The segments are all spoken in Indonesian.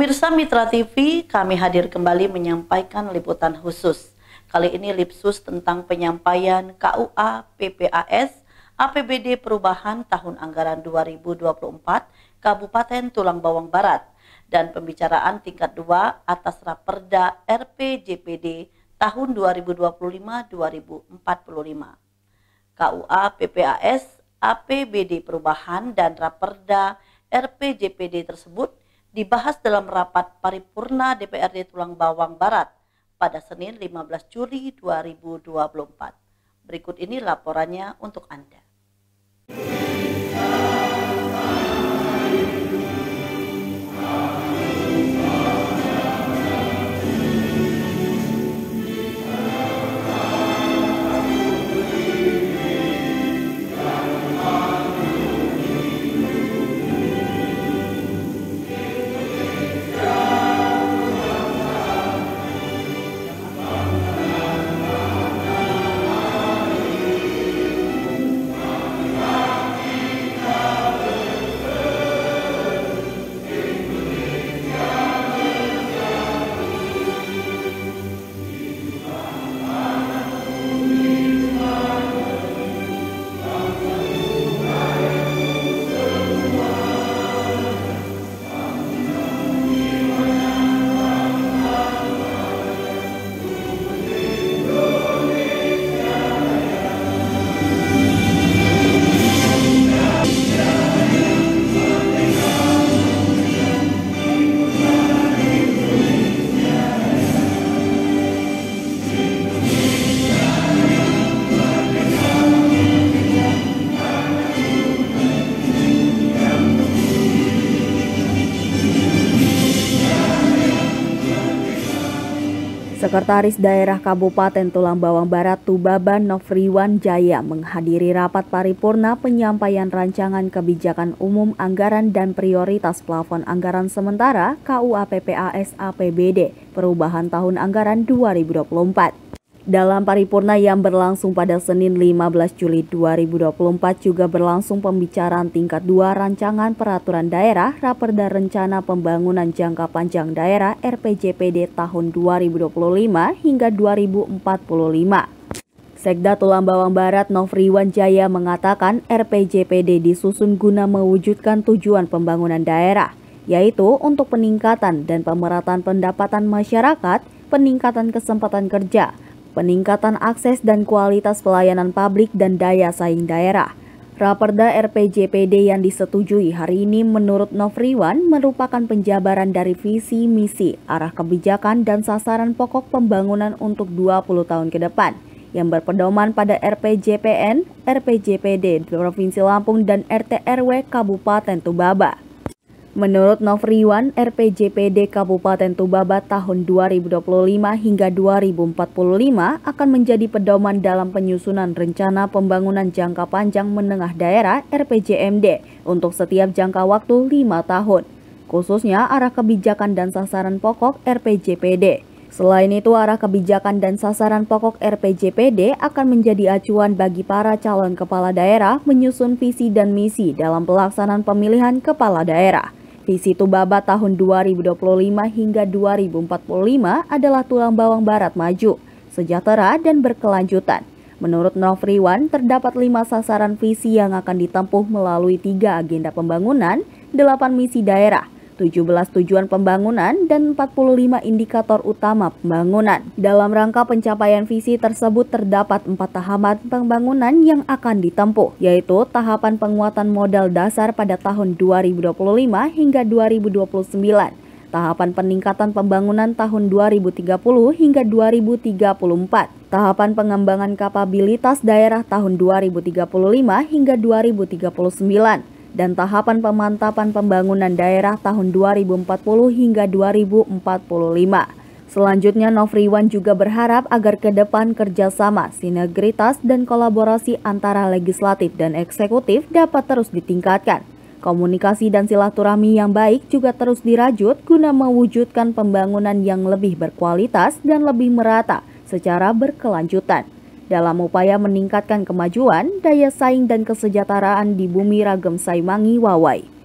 Pemirsa Mitra TV, kami hadir kembali menyampaikan liputan khusus. Kali ini Lipsus tentang penyampaian KUA PPAS APBD Perubahan Tahun Anggaran 2024 Kabupaten Tulang Bawang Barat dan pembicaraan tingkat 2 atas Raperda RPJPD tahun 2025-2045. KUA PPAS APBD Perubahan dan Raperda RPJPD tersebut dibahas dalam rapat paripurna DPRD Tulang Bawang Barat pada Senin 15 Juli 2024. Berikut ini laporannya untuk Anda. Sekretaris Daerah Kabupaten Tulang Bawang Barat Tubaba Nofriwan Jaya menghadiri rapat paripurna penyampaian rancangan kebijakan umum anggaran dan prioritas plafon anggaran sementara KUA PPAS APBD Perubahan Tahun Anggaran 2024. Dalam paripurna yang berlangsung pada Senin 15 Juli 2024 juga berlangsung pembicaraan tingkat 2 rancangan peraturan daerah Raperda Rencana Pembangunan Jangka Panjang Daerah RPJPD tahun 2025 hingga 2045. Sekda Tulang Bawang Barat Nofriwan Jaya mengatakan RPJPD disusun guna mewujudkan tujuan pembangunan daerah, yaitu untuk peningkatan dan pemerataan pendapatan masyarakat, peningkatan kesempatan kerja, peningkatan akses dan kualitas pelayanan publik dan daya saing daerah. Raperda RPJPD yang disetujui hari ini menurut Nofriwan merupakan penjabaran dari visi, misi, arah kebijakan dan sasaran pokok pembangunan untuk 20 tahun ke depan yang berpedoman pada RPJPN, RPJPD Provinsi Lampung dan RT/RW Kabupaten Tubaba. Menurut Nofriwan, RPJPD Kabupaten Tubaba tahun 2025 hingga 2045 akan menjadi pedoman dalam penyusunan rencana pembangunan jangka panjang menengah daerah RPJMD untuk setiap jangka waktu 5 tahun, khususnya arah kebijakan dan sasaran pokok RPJPD. Selain itu, arah kebijakan dan sasaran pokok RPJPD akan menjadi acuan bagi para calon kepala daerah menyusun visi dan misi dalam pelaksanaan pemilihan kepala daerah. Visi Tubaba tahun 2025 hingga 2045 adalah Tulang Bawang Barat maju, sejahtera, dan berkelanjutan. Menurut Nofriwan, terdapat 5 sasaran visi yang akan ditempuh melalui 3 agenda pembangunan, 8 misi daerah, 17 tujuan pembangunan, dan 45 indikator utama pembangunan. Dalam rangka pencapaian visi tersebut terdapat 4 tahapan pembangunan yang akan ditempuh, yaitu tahapan penguatan modal dasar pada tahun 2025 hingga 2029, tahapan peningkatan pembangunan tahun 2030 hingga 2034, tahapan pengembangan kapabilitas daerah tahun 2035 hingga 2039, dan tahapan pemantapan pembangunan daerah tahun 2040 hingga 2045. Selanjutnya, Nofriwan juga berharap agar ke depan kerjasama, sinergitas, dan kolaborasi antara legislatif dan eksekutif dapat terus ditingkatkan. Komunikasi dan silaturahmi yang baik juga terus dirajut guna mewujudkan pembangunan yang lebih berkualitas dan lebih merata secara berkelanjutan. dalam upaya meningkatkan kemajuan, daya saing dan kesejahteraan di Bumi Ragem Saimangi Wawai.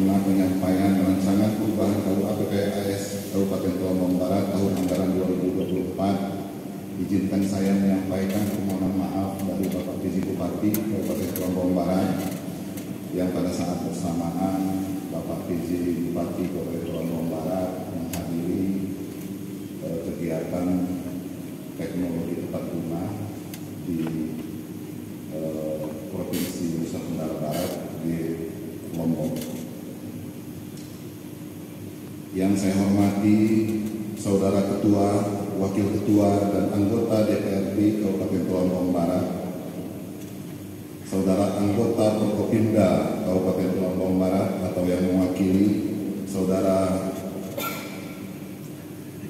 paripurna penyampaian rancangan perubahan KUA PPAS Kabupaten Lombok Barat tahun anggaran 2024. Izinkan saya menyampaikan permohonan maaf dari Bapak PJ Bupati Kabupaten Lombok Barat yang pada saat bersamaan Bapak PJ Bupati Kabupaten Lombok Barat menghadiri kegiatan teknologi tepat guna di Provinsi Nusa Tenggara Barat di Lombok. Yang saya hormati Saudara Ketua, Wakil Ketua, dan anggota DPRD Kabupaten Lombok Barat, Saudara anggota Forkopimda Kabupaten Lombok Barat atau yang mewakili Saudara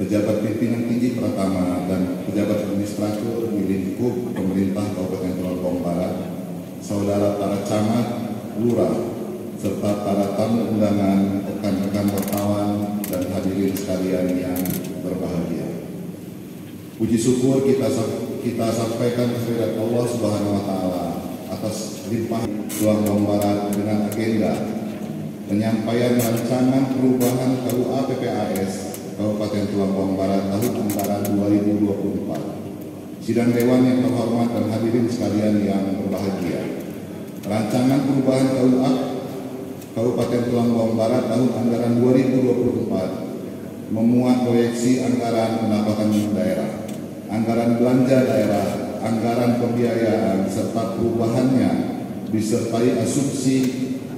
pejabat pimpinan tinggi Pratama dan pejabat administrator di lingkup pemerintah Kabupaten Lombok Barat, saudara para camat, lurah, serta para tamu undangan, rekan-rekan wartawan dan hadirin sekalian yang berbahagia. Puji syukur kita sampaikan kehadirat Allah Subhanahu wa taala atas limpahan Lombok Barat dengan agenda penyampaian rancangan perubahan KUA PPAS Kabupaten Lombok Barat tahun anggaran 2024. Sidang Dewan yang terhormat dan hadirin sekalian yang berbahagia. Rancangan perubahan KUA Kabupaten Lombok Barat tahun anggaran 2024 memuat proyeksi anggaran pendapatan daerah, anggaran belanja daerah, anggaran pembiayaan, serta perubahannya disertai asumsi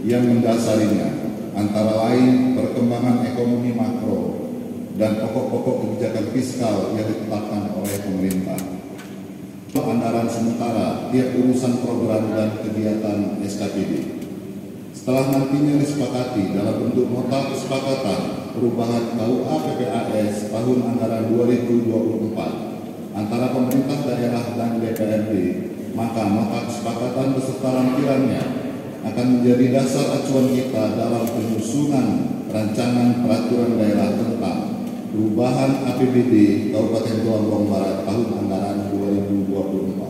yang mendasarinya, antara lain perkembangan ekonomi makro dan pokok-pokok kebijakan fiskal yang ditetapkan oleh pemerintah. Anggaran sementara tiap urusan program dan kegiatan SKPD. Setelah nantinya disepakati dalam bentuk nota kesepakatan perubahan KUA PPAS tahun anggaran 2024 antara pemerintah daerah dan DPRD, maka nota kesepakatan beserta lampirannya akan menjadi dasar acuan kita dalam penyusunan rancangan peraturan daerah tentang perubahan APBD Kabupaten Lombok Barat tahun anggaran 2024.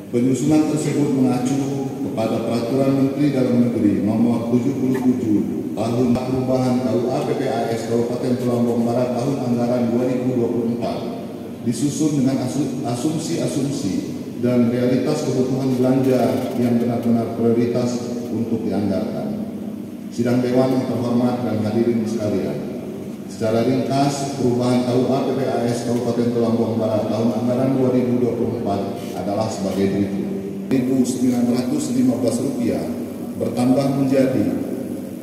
Penyusunan tersebut mengacu kepada Peraturan Menteri Dalam Negeri Nomor 77 Tahun Perubahan KUA PPAS Kabupaten Lombok Barat tahun anggaran 2024, disusun dengan asumsi-asumsi dan realitas kebutuhan belanja yang benar-benar prioritas untuk dianggarkan. Sidang Dewan yang terhormat dan hadirin sekalian, secara ringkas, perubahan KUA PPAS Kabupaten Lombok Barat tahun anggaran 2024 adalah sebagai berikut. Rp1.915 bertambah menjadi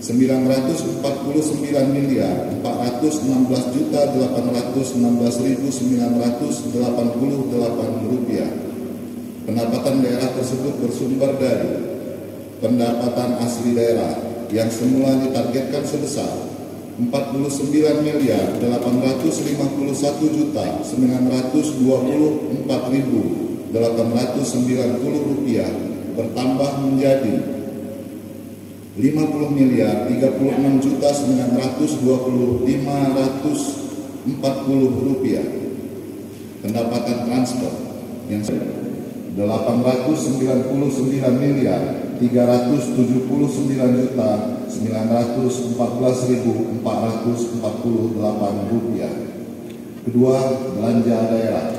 Rp949.416.918.988. Pendapatan daerah tersebut bersumber dari pendapatan asli daerah yang semula ditargetkan sebesar Rp40.951.924.890 bertambah menjadi Rp50.036.920.540. Pendapatan transfer yang Rp399.314.448. Kedua, belanja daerah.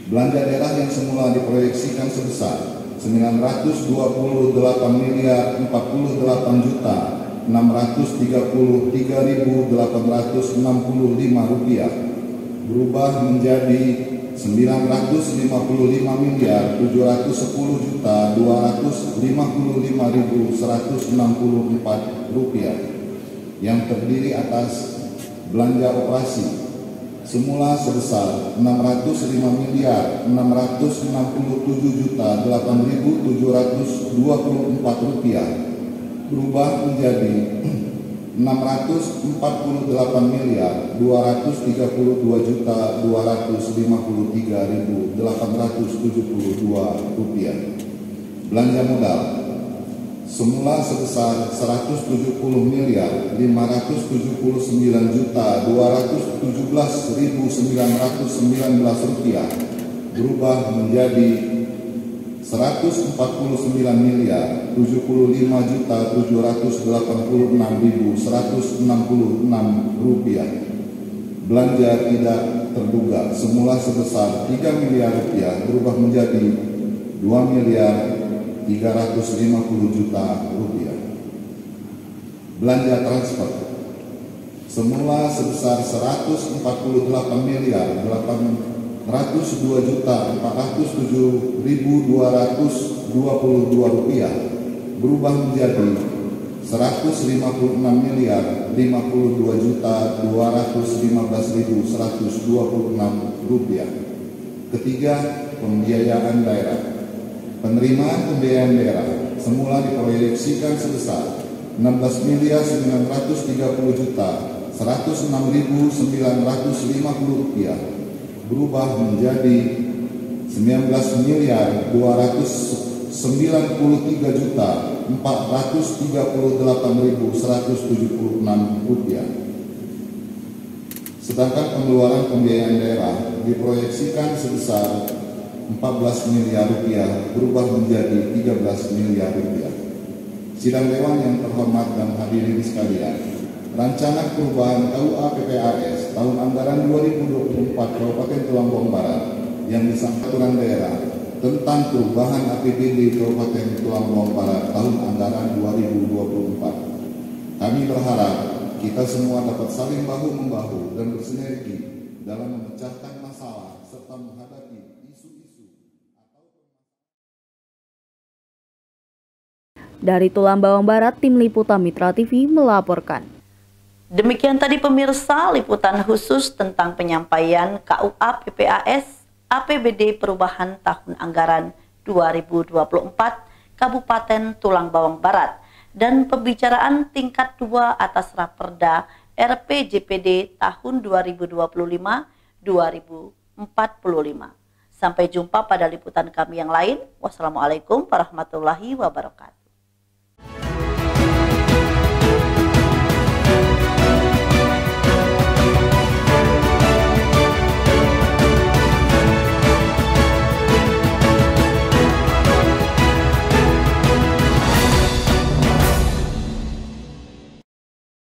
Belanja daerah yang semula diproyeksikan sebesar Rp928.438.633.865 berubah menjadi Rp950.5.710.154 yang terdiri atas belanja operasi semula sebesar Rp659.867.8.724 berubah menjadi Rp640.253.872. Belanja modal semula sebesar Rp170.579.217.919 berubah menjadi Rp145.785.166. Belanja tidak terduga semula sebesar Rp3 miliar berubah menjadi Rp2.350.000.000. Belanja transfer semula sebesar Rp142.407.222 berubah menjadi Rp152.052.215.126. Ketiga, pembiayaan daerah. Penerimaan pembiayaan daerah semula diproyeksikan sebesar Rp16.930.106.950 berubah menjadi Rp19.293.438.176. Sedangkan pengeluaran pembiayaan daerah diproyeksikan sebesar Rp14 miliar berubah menjadi Rp13 miliar. Sidang Dewan yang terhormat dan hadirin sekalian, rancangan perubahan KUA PPAS tahun anggaran 2024 Kabupaten Tulang Bawang Barat yang disangkutan daerah tentang perubahan APBD Kabupaten Tulang Bawang Barat tahun anggaran 2024. Kami berharap kita semua dapat saling bahu-membahu dan bersinergi dalam memecahkan masalah serta menghadapi isu-isu. Dari Tulang Bawang Barat, Tim Liputan Mitra TV melaporkan. Demikian tadi pemirsa liputan khusus tentang penyampaian KUA PPAS APBD Perubahan Tahun Anggaran 2024 Kabupaten Tulang Bawang Barat dan pembicaraan tingkat 2 atas Raperda RPJPD tahun 2025-2045. Sampai jumpa pada liputan kami yang lain. Wassalamualaikum warahmatullahi wabarakatuh.